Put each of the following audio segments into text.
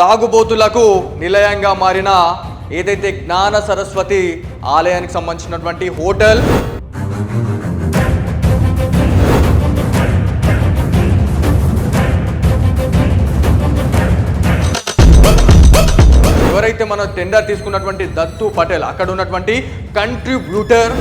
తాగుబోతులకు నిలయంగా మారిన ఏదైతే జ్ఞాన సరస్వతి ఆలయానికి సంబంధించినటువంటి హోటల్ ఎవరైతే మన టెండర్ తీసుకున్నటువంటి దత్తు పటేల్ అక్కడ ఉన్నటువంటి కంట్రిబ్యూటర్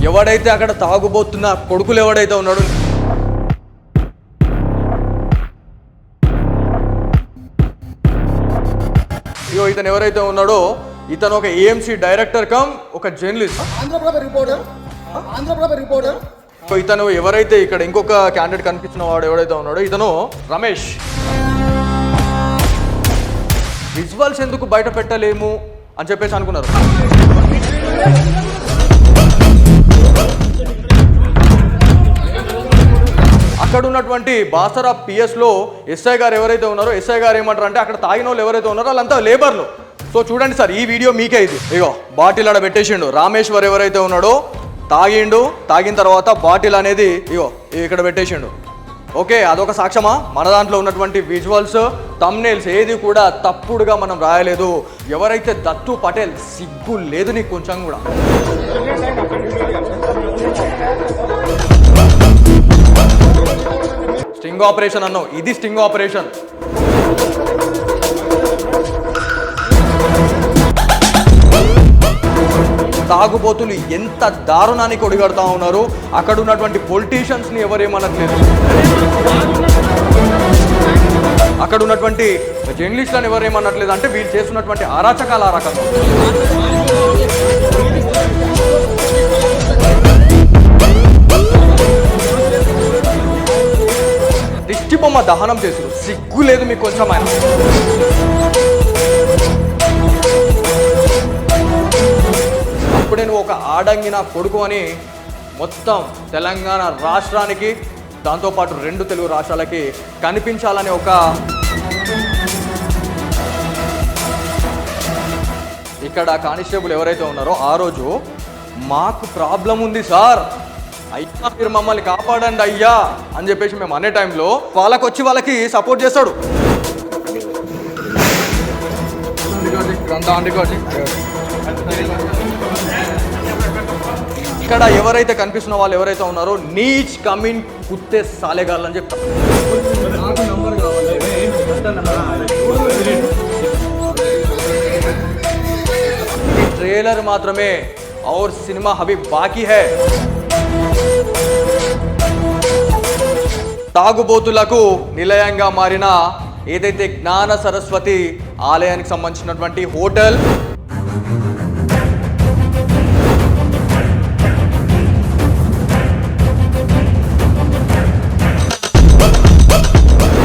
ఎవడైతే అక్కడ తాగుబోతున్న కొడుకులు ఎవడైతే ఉన్నాడు ఇతను ఎవరైతే ఉన్నాడో ఇతను ఒక ఏఎంసీ డైరెక్టర్ కమ్ ఒక జర్నలిస్ట్ ఇతను ఎవరైతే ఇక్కడ ఇంకొక క్యాండిడేట్ కనిపించిన వాడు ఎవరైతే ఉన్నాడో ఇతను రమేష్. విజువల్స్ ఎందుకు బయట పెట్టలేము అని చెప్పేసి అనుకున్నారు. అక్కడ ఉన్నటువంటి బాసరా పిఎస్లో ఎస్ఐ గారు ఎవరైతే ఉన్నారో ఎస్ఐ గారు ఏమంటారు అంటే అక్కడ తాగిన వాళ్ళు ఎవరైతే ఉన్నారో వాళ్ళంతా లేబర్లు. సో చూడండి సార్, ఈ వీడియో మీకే ఇది. ఇగో బాటిల్ ఆడ పెట్టేసిండు. రామేశ్వర్ ఎవరైతే ఉన్నాడో తాగిన తర్వాత బాటిల్ అనేది ఇగో ఇక్కడ పెట్టేసిండు. ఓకే, అదొక సాక్ష్యమా? మన దాంట్లో ఉన్నటువంటి విజువల్స్ థంబ్నెయిల్స్ ఏది కూడా తప్పుడుగా మనం రాయలేదు. ఎవరైతే దత్తు పటేల్ సిగ్గు లేదు నీకు కొంచెం కూడా. స్టింగ్ ఆపరేషన్ అన్నావు, ఇది స్టింగ్ ఆపరేషన్. తాగుబోతులు ఎంత దారుణానికి ఒడిగడతా ఉన్నారు. అక్కడ ఉన్నటువంటి పొలిటీషియన్స్ ని ఎవరేమనట్లేదు, అక్కడ ఉన్నటువంటి జర్నలిస్టులను ఎవరేమనట్లేదు. అంటే వీళ్ళు చేస్తున్నటువంటి అరాచకాల రకం. దిష్టి బొమ్మ దహనం చేశారు. సిగ్గు లేదు మీకు కొంచెం ఆయన. నేను ఒక ఆడంగిన కొడుకు అని మొత్తం తెలంగాణ రాష్ట్రానికి దాంతోపాటు 2 తెలుగు రాష్ట్రాలకి కనిపించాలని ఒక ఇక్కడ కానిస్టేబుల్ ఎవరైతే ఉన్నారో ఆ రోజు మాకు ప్రాబ్లం ఉంది సార్, అయ్యా మీరు మమ్మల్ని కాపాడండి అయ్యా అని చెప్పేసి మేము అనే టైంలో వాళ్ళకి సపోర్ట్ చేస్తాడు. ఇక్కడ ఎవరైతే కనిపిస్తున్న వాళ్ళు ఎవరైతే ఉన్నారో నీచ్ కమిన్ కుత్తే సాలేగాళ్ళు అని చెప్తారు. ట్రైలర్ మాత్రమే और సినిమా అభి బాకీ హై. తాగుబోతులకు నిలయంగా మారిన ఏదైతే జ్ఞాన సరస్వతి ఆలయానికి సంబంధించినటువంటి హోటల్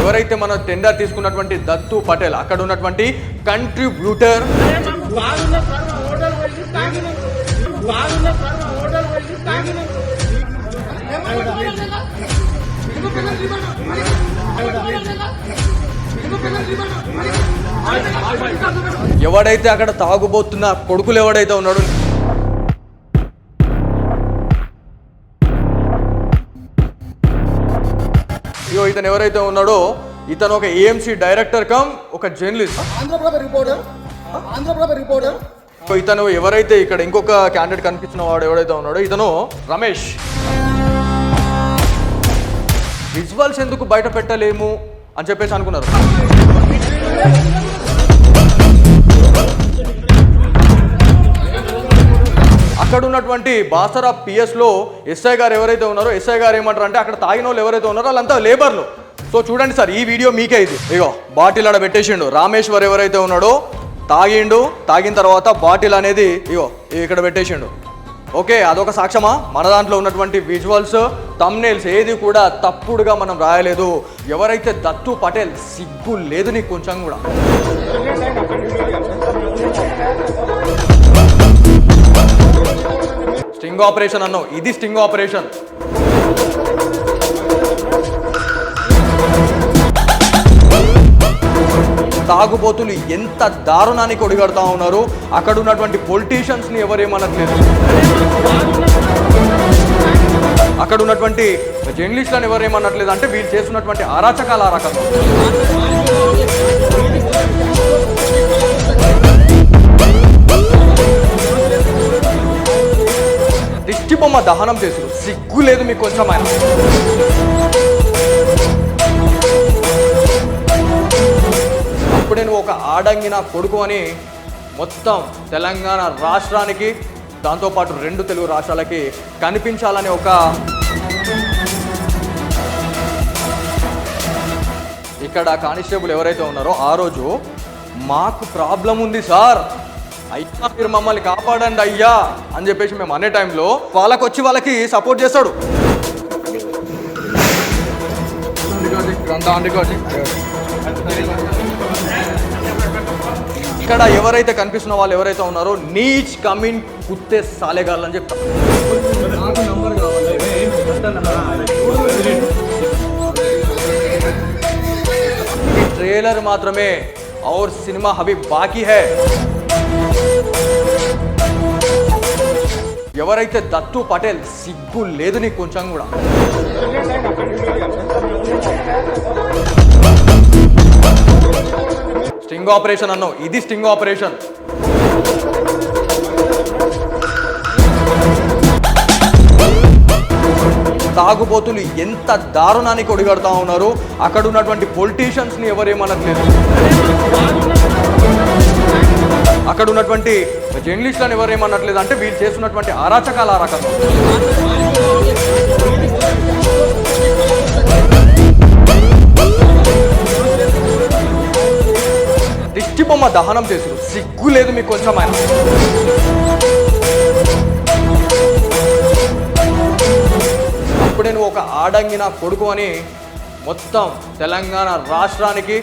ఎవరైతే మన టెండర్ తీసుకున్నటువంటి దత్తు పటేల్ అక్కడ ఉన్నటువంటి కంట్రిబ్యూటర్ ఎవడైతే అక్కడ తాగుబోతున్న కొడుకులు ఎవడైతే ఉన్నాడు ఇతను ఎవరైతే ఉన్నాడో ఇతను ఒక ఏఎంసీ డైరెక్టర్ కమ్ ఒక జర్నలిస్ట్. ఇతను ఎవరైతే ఇక్కడ ఇంకొక క్యాండిడేట్ కనిపించిన వాడు ఎవరైతే ఉన్నాడో ఇతను రమేష్. విజువల్స్ ఎందుకు బయట పెట్టలేము అని చెప్పేసి అనుకున్నారు. అక్కడ ఉన్నటువంటి బాసరా పిఎస్లో ఎస్ఐ గారు ఎవరైతే ఉన్నారో ఎస్ఐ గారు ఏమంటారు అంటే అక్కడ తాగిన వాళ్ళు ఎవరైతే ఉన్నారో వాళ్ళంతా లేబర్లు. సో చూడండి సార్, ఈ వీడియో మీకే ఇది. ఇగో బాటిల్ ఆడ పెట్టేసిండు. రామేశ్వర్ ఎవరైతే ఉన్నాడో తాగిన తర్వాత బాటిల్ అనేది ఇగో ఇక్కడ పెట్టేసిండు. ఓకే, అదొక సాక్ష్యమా? మన దాంట్లో ఉన్నటువంటి విజువల్స్ థంబ్నెయిల్స్ ఏది కూడా తప్పుడుగా మనం రాయలేదు. ఎవరైతే దత్తు పటేల్ సిగ్గు లేదు నీకు కొంచెం కూడా. స్టింగ్ ఆపరేషన్ అన్నావు, ఇది స్టింగ్ ఆపరేషన్. తాగుబోతులు ఎంత దారుణానికి ఒడిగడతా ఉన్నారు. అక్కడ ఉన్నటువంటి పొలిటీషియన్స్ని ఎవరేమనట్లేదు, అక్కడ ఉన్నటువంటి జర్నలిస్టులను ఎవరేమనట్లేదు. అంటే వీళ్ళు చేస్తున్నటువంటి అరాచకాల రకంగా దిష్టి బొమ్మ దహనం చేశారు. సిగ్గు లేదు మీకు కొంచెం ఆయన. అప్పుడే నువ్వు ఒక ఆడంగిన కొడుకు అని మొత్తం తెలంగాణ రాష్ట్రానికి, దాంతోపాటు 2 తెలుగు రాష్ట్రాలకి కనిపించాలని ఒక ఇక్కడ కానిస్టేబుల్ ఎవరైతే ఉన్నారో ఆ రోజు మాకు ప్రాబ్లం ఉంది సార్, అయ్యా మీరు మమ్మల్ని కాపాడండి అయ్యా అని చెప్పేసి మేము అనే టైంలో వాళ్ళకి సపోర్ట్ చేస్తాడు. ఇక్కడ ఎవరైతే కనిపిస్తున్న వాళ్ళు ఎవరైతే ఉన్నారో నీచ్ కమిన్ కుత్తే సాలేగాళ్ళు అని చెప్తా. ఈ ట్రైలర్ మాత్రమే और సినిమా అభి బాకీ హై. ఎవరైతే దత్తు పటేల్, సిగ్గు లేదు నీకు కొంచెం కూడా. స్టింగ్ ఆపరేషన్ అన్నావు, ఇది స్టింగ్ ఆపరేషన్. తాగుబోతులు ఎంత దారుణానికి ఒడిగడతా ఉన్నారు. అక్కడ ఉన్నటువంటి పొలిటీషియన్స్ని ఎవరేమనట్లేదు, అక్కడ ఉన్నటువంటి జర్నలిస్టులను ఎవరేమనట్లేదు. అంటే వీళ్ళు చేస్తున్నటువంటి అరాచకాల రకంగా దిష్టి బొమ్మ దహనం చేశారు. సిగ్గు లేదు మీకు కొంచెం ఆయన. అప్పుడే నువ్వు ఒక ఆడంగిన కొడుకు అని మొత్తం తెలంగాణ రాష్ట్రానికి,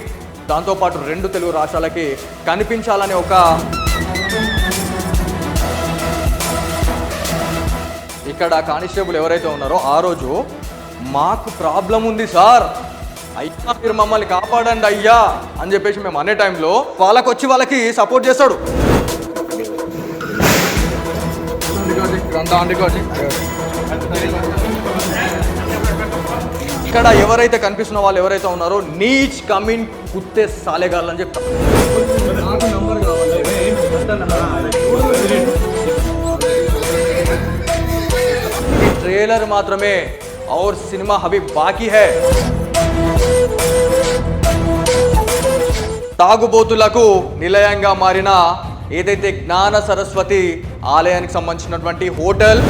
దాంతోపాటు 2 తెలుగు రాష్ట్రాలకి కనిపించాలని ఒక ఇక్కడ కానిస్టేబుల్ ఎవరైతే ఉన్నారో ఆ రోజు మాకు ప్రాబ్లం ఉంది సార్, అయ్యా మీరు మమ్మల్ని కాపాడండి అయ్యా అని చెప్పేసి మేము అనే టైంలో వాళ్ళకి సపోర్ట్ చేస్తాడు. ఇక్కడ ఎవరైతే కనిపిస్తున్న వాళ్ళు ఎవరైతే ఉన్నారో నీచ్ కమిన్ కుత్తే సాలేగాళ్ళు అని చెప్తా. ఈ ట్రైలర్ మాత్రమే और సినిమా అభి బాకీ హై. తాగుబోతులకు నిలయంగా మారిన ఏదైతే జ్ఞాన సరస్వతి ఆలయానికి సంబంధించినటువంటి హోటల్,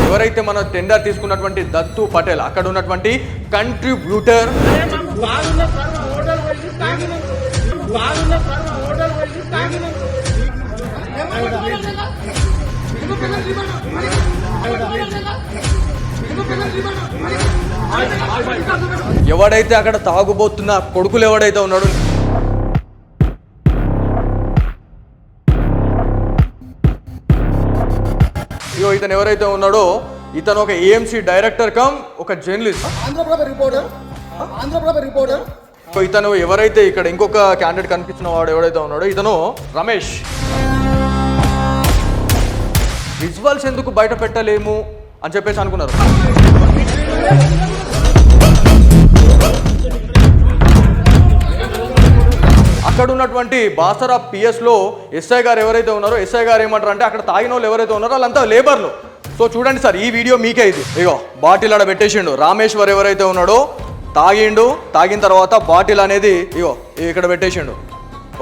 ఎవరైతే మన టెండర్ తీసుకున్నటువంటి దత్తు పటేల్, అక్కడ ఉన్నటువంటి కంట్రిబ్యూటర్, ఎవడైతే అక్కడ తాగుబోతున్న కొడుకులు ఎవడైతే ఉన్నాడు, ఇతను ఎవరైతే ఉన్నాడో ఇతను ఒక ఏఎంసీ డైరెక్టర్ కమ్ ఒక జర్నలిస్ట్, ఇతను ఎవరైతే ఇక్కడ ఇంకొక క్యాండిడేట్ కనిపిస్తున్న వాడు ఎవరైతే ఉన్నాడో ఇతను రమేష్. విజువల్స్ ఎందుకు బయట పెట్టలేము అని చెప్పేసి అనుకున్నారు. అక్కడ ఉన్నటువంటి బాసరా పిఎస్లో ఎస్ఐ గారు ఎవరైతే ఉన్నారో ఎస్ఐ గారు ఏమంటారు అంటే అక్కడ తాగిన వాళ్ళు ఎవరైతే ఉన్నారో వాళ్ళంతా లేబర్లు. సో చూడండి సార్, ఈ వీడియో మీకే ఇది. ఇగో బాటిల్ ఆడ పెట్టేసిండు. రామేశ్వర్ ఎవరైతే ఉన్నాడో తాగిన తర్వాత బాటిల్ అనేది ఇగో ఇక్కడ పెట్టేసిండు.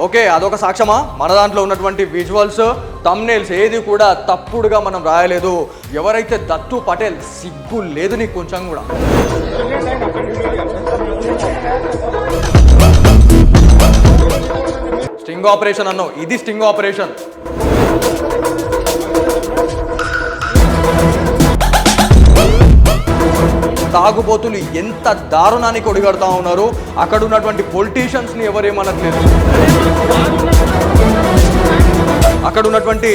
ఓకే, అదొక సాక్ష్యమా? మన దాంట్లో ఉన్నటువంటి విజువల్స్, థంబ్నెయిల్స్ ఏది కూడా తప్పుడుగా మనం రాయలేదు. ఎవరైతే దత్తు పటేల్, సిగ్గు లేదు నీకు కొంచెం కూడా. స్టింగ్ ఆపరేషన్ అన్నావు, ఇది స్టింగ్ ఆపరేషన్. తాగుబోతులు ఎంత దారుణానికి ఒడిగడతా ఉన్నారు. అక్కడ ఉన్నటువంటి పొలిటీషియన్స్ని ఎవరేమనట్లేదు, అక్కడ ఉన్నటువంటి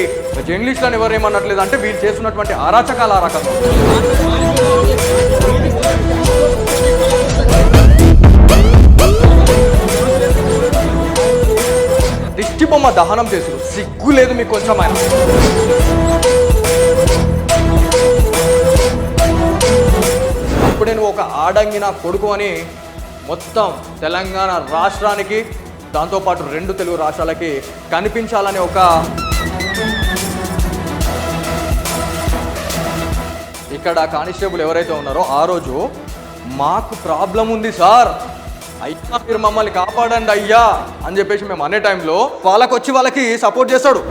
జర్నలిస్టులను ఎవరు ఏమన్నట్లేదు అంటే వీళ్ళు చేస్తున్నటువంటి అరాచకాల రకంగా దిష్టి బొమ్మ దహనం చేశారు. సిగ్గు లేదు మీకు కొంచెం ఆయన. అప్పుడే నువ్వు ఒక ఆడంగిన కొడుకు అని మొత్తం తెలంగాణ రాష్ట్రానికి దాంతోపాటు 2 తెలుగు రాష్ట్రాలకి కనిపించాలని ఒక ఇక్కడ కానిస్టేబుల్ ఎవరైతే ఉన్నారో ఆ రోజు మాకు ప్రాబ్లం ఉంది సార్, అయ్యా మీరు మమ్మల్ని కాపాడండి అయ్యా అని చెప్పేసి మేము అనే టైంలో వాళ్ళకి సపోర్ట్ చేస్తాడు.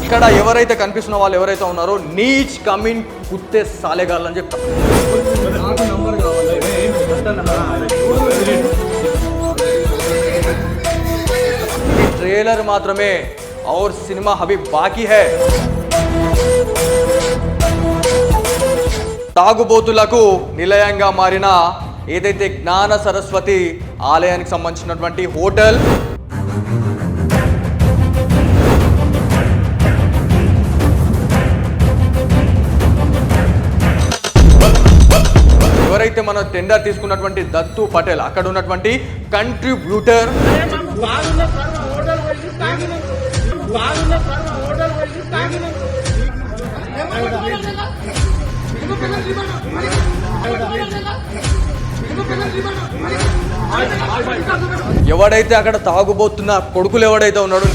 ఇక్కడ ఎవరైతే కనిపిస్తున్న వాళ్ళు ఎవరైతే ఉన్నారో నీచ్ కమిన్ కుత్తే సాలేగాళ్ళు అని చెప్తారు. ట్రేలర్ మాత్రమే और సినిమా అభి బాకీ హై. తాగుబోతులకు నిలయంగా మారిన ఏదైతే జ్ఞాన సరస్వతి ఆలయానికి సంబంధించినటువంటి హోటల్, ఎవరైతే మన టెండర్ తీసుకున్నటువంటి దత్తు పటేల్, అక్కడ ఉన్నటువంటి కంట్రిబ్యూటర్, ఎవడైతే అక్కడ తాగుబోతున్న కొడుకులు ఎవడైతే ఉన్నాడు,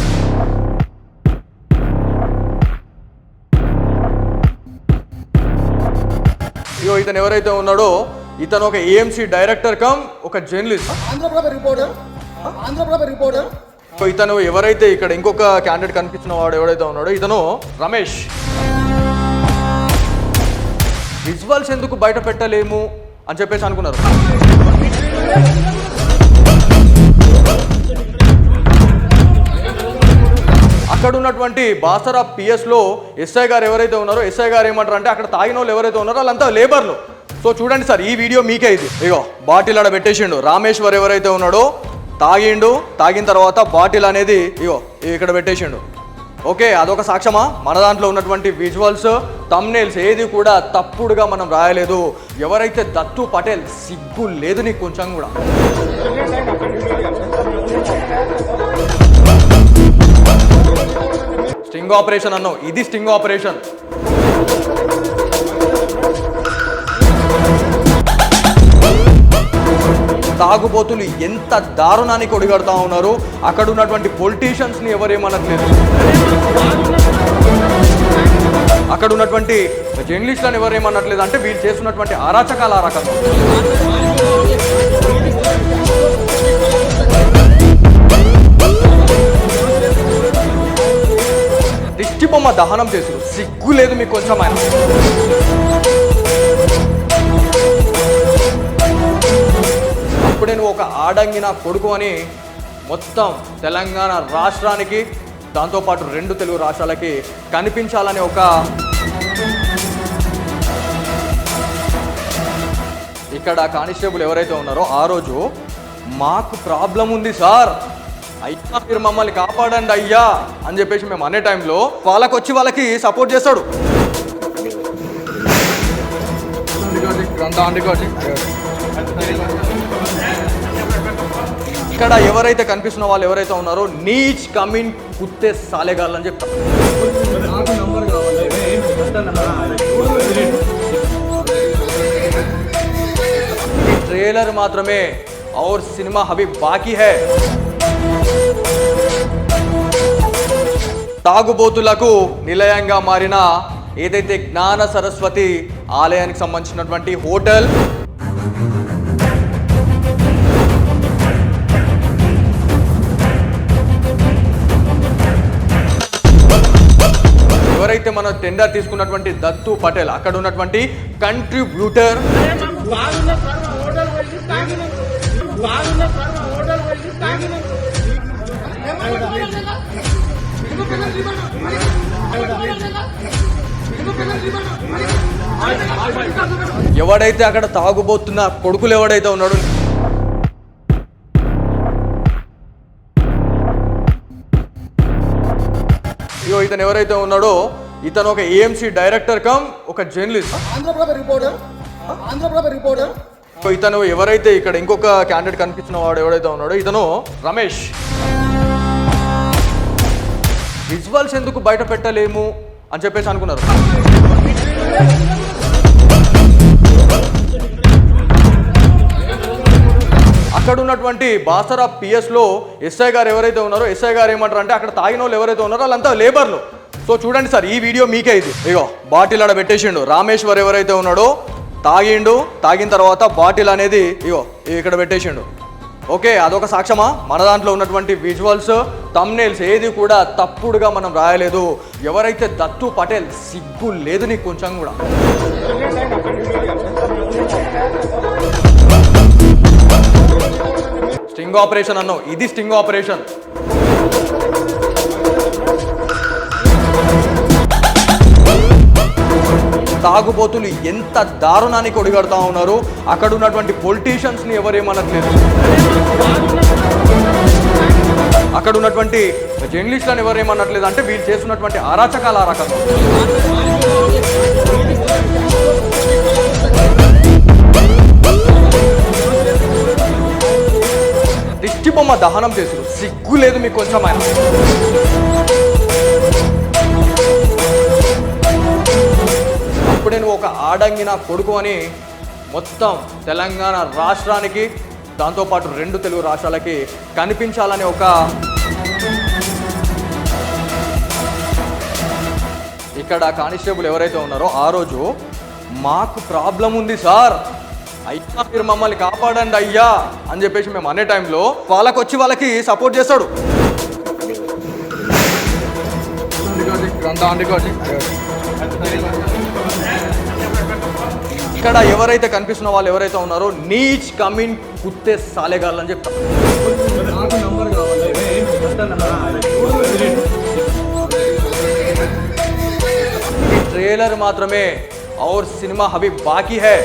ఇతను ఎవరైతే ఉన్నాడో ఇతను ఒక ఏఎంసీ డైరెక్టర్ కమ్ ఒక జర్నలిస్ట్. ఇతను ఎవరైతే ఇక్కడ ఇంకొక క్యాండిడేట్ కనిపించిన వాడు ఎవరైతే ఉన్నాడో ఇతను రమేష్. విజువల్స్ ఎందుకు బయట పెట్టలేము అని చెప్పేసి అనుకున్నారు. అక్కడ ఉన్నటువంటి బాసరా పిఎస్లో ఎస్ఐ గారు ఎవరైతే ఉన్నారో ఎస్ఐ గారు ఏమంటారు అంటే అక్కడ తాగిన వాళ్ళు ఎవరైతే ఉన్నారో వాళ్ళంతా లేబర్లు. సో చూడండి సార్, ఈ వీడియో మీకే ఇది. ఇగో బాటిల్ ఆడ పెట్టేసిండు. రామేశ్వర్ ఎవరైతే ఉన్నాడో తాగిన తర్వాత బాటిల్ అనేది ఇగో ఇక్కడ పెట్టేసిండు. ఓకే, అదొక సాక్ష్యమా? మన దాంట్లో ఉన్నటువంటి విజువల్స్, థంబ్నెయిల్స్ ఏది కూడా తప్పుడుగా మనం రాయలేదు. ఎవరైతే దత్తు పటేల్, సిగ్గు లేదు నీకు కొంచెం కూడా. స్టింగ్ ఆపరేషన్ అన్నావు, ఇది స్టింగ్ ఆపరేషన్. తాగుబోతులు ఎంత దారుణానికి ఒడిగడతా ఉన్నారు. అక్కడ ఉన్నటువంటి పొలిటీషియన్స్ ని ఎవరేమనట్లేదు, అక్కడ ఉన్నటువంటి జర్నలిస్టులను ఎవరేమనట్లేదు అంటే వీళ్ళు చేస్తున్నటువంటి అరాచకాల రకంగా దిష్టి బొమ్మ దహనం చేశారు. సిగ్గు లేదు మీకు కొంచెం ఆయన. అప్పుడే నువ్వు ఒక ఆడంగిన కొడుకు అని మొత్తం తెలంగాణ రాష్ట్రానికి దాంతోపాటు 2 తెలుగు రాష్ట్రాలకి కనిపించాలని ఒక ఇక్కడ కానిస్టేబుల్ ఎవరైతే ఉన్నారో ఆ రోజు మాకు ప్రాబ్లం ఉంది సార్, అయ్యా మీరు మమ్మల్ని కాపాడండి అయ్యా అని చెప్పేసి మేము అనే టైంలో వాళ్ళకి సపోర్ట్ చేస్తాడు. ఇక్కడ ఎవరైతే కనిపిస్తున్న వాళ్ళు ఎవరైతే ఉన్నారో నీచ్ కమిన్ కుత్తే సాలేగాళ్ళు అని చెప్తారు. ట్రేలర్ మాత్రమే और సినిమా అభి బాకీ హై. తాగుబోతులకు నిలయంగా మారిన ఏదైతే జ్ఞాన సరస్వతి ఆలయానికి సంబంధించినటువంటి హోటల్, ఎవరైతే మన టెండర్ తీసుకున్నటువంటి దత్తు పటేల్, అక్కడ ఉన్నటువంటి కంట్రిబ్యూటర్, ఎవడైతే అక్కడ తాగుబోతున్న కొడుకులు ఎవడైతే ఉన్నాడు, ఇతను ఎవరైతే ఉన్నాడో ఇతను ఒక ఏఎంసీ డైరెక్టర్ కమ్ ఒక జర్నలిస్ట్. ఇతను ఎవరైతే ఇక్కడ ఇంకొక క్యాండిడేట్ కనిపించిన వాడు ఎవరైతే ఉన్నాడో ఇతను రమేష్. విజువల్స్ ఎందుకు బయట పెట్టలేము అని చెప్పేసి అనుకున్నారు. అక్కడ ఉన్నటువంటి బాసరా పిఎస్లో ఎస్ఐ గారు ఎవరైతే ఉన్నారో ఎస్ఐ గారు ఏమంటారు అంటే అక్కడ తాగిన వాళ్ళు ఎవరైతే ఉన్నారో వాళ్ళంతా లేబర్లు. సో చూడండి సార్, ఈ వీడియో మీకే ఇది. ఇగో బాటిల్ ఆడ పెట్టేసిండు. రామేశ్వర్ ఎవరైతే ఉన్నాడో తాగిన తర్వాత బాటిల్ అనేది ఇగో ఇక్కడ పెట్టేసిండు. ఓకే, అదొక సాక్ష్యమా? మన దాంట్లో ఉన్నటువంటి విజువల్స్, థంబ్నెయిల్స్ ఏది కూడా తప్పుడుగా మనం రాయలేదు. ఎవరైతే దత్తు పటేల్, సిగ్గు లేదు నీకు కొంచెం కూడా. స్టింగ్ ఆపరేషన్ అన్నావు, ఇది స్టింగ్ ఆపరేషన్. తాగుబోతులు ఎంత దారుణానికి ఒడిగడుతూ ఉన్నారు. అక్కడ ఉన్నటువంటి పొలిటీషియన్స్ని ఎవరేమనట్లేదు, అక్కడ ఉన్నటువంటి జర్నలిస్టులను ఎవరేమనట్లేదు. అంటే వీళ్ళు చేస్తున్నటువంటి అరాచకాల రకంగా దిష్టి బొమ్మ దహనం చేస్తారు. సిగ్గు లేదు మీకు కొంచెం ఆయన. అప్పుడే నువ్వు ఒక ఆడంగిన కొడుకు అని మొత్తం తెలంగాణ రాష్ట్రానికి, దాంతోపాటు 2 తెలుగు రాష్ట్రాలకి కనిపించాలని ఒక ఇక్కడ కానిస్టేబుల్ ఎవరైతే ఉన్నారో ఆ రోజు మాకు ప్రాబ్లం ఉంది సార్, అయ్యా మీరు మమ్మల్ని కాపాడండి అయ్యా అని చెప్పేసి మేము అనే టైంలో వాళ్ళకి సపోర్ట్ చేస్తాడు. ఇక్కడ ఎవరైతే కనిపిస్తున్న వాళ్ళు ఎవరైతే ఉన్నారో నీచ్ కమిన్ కుత్తే సాలేగాళ్ళు అని చెప్తా. ఈ ట్రైలర్ మాత్రమే और सिनेमा अभी बाकी है.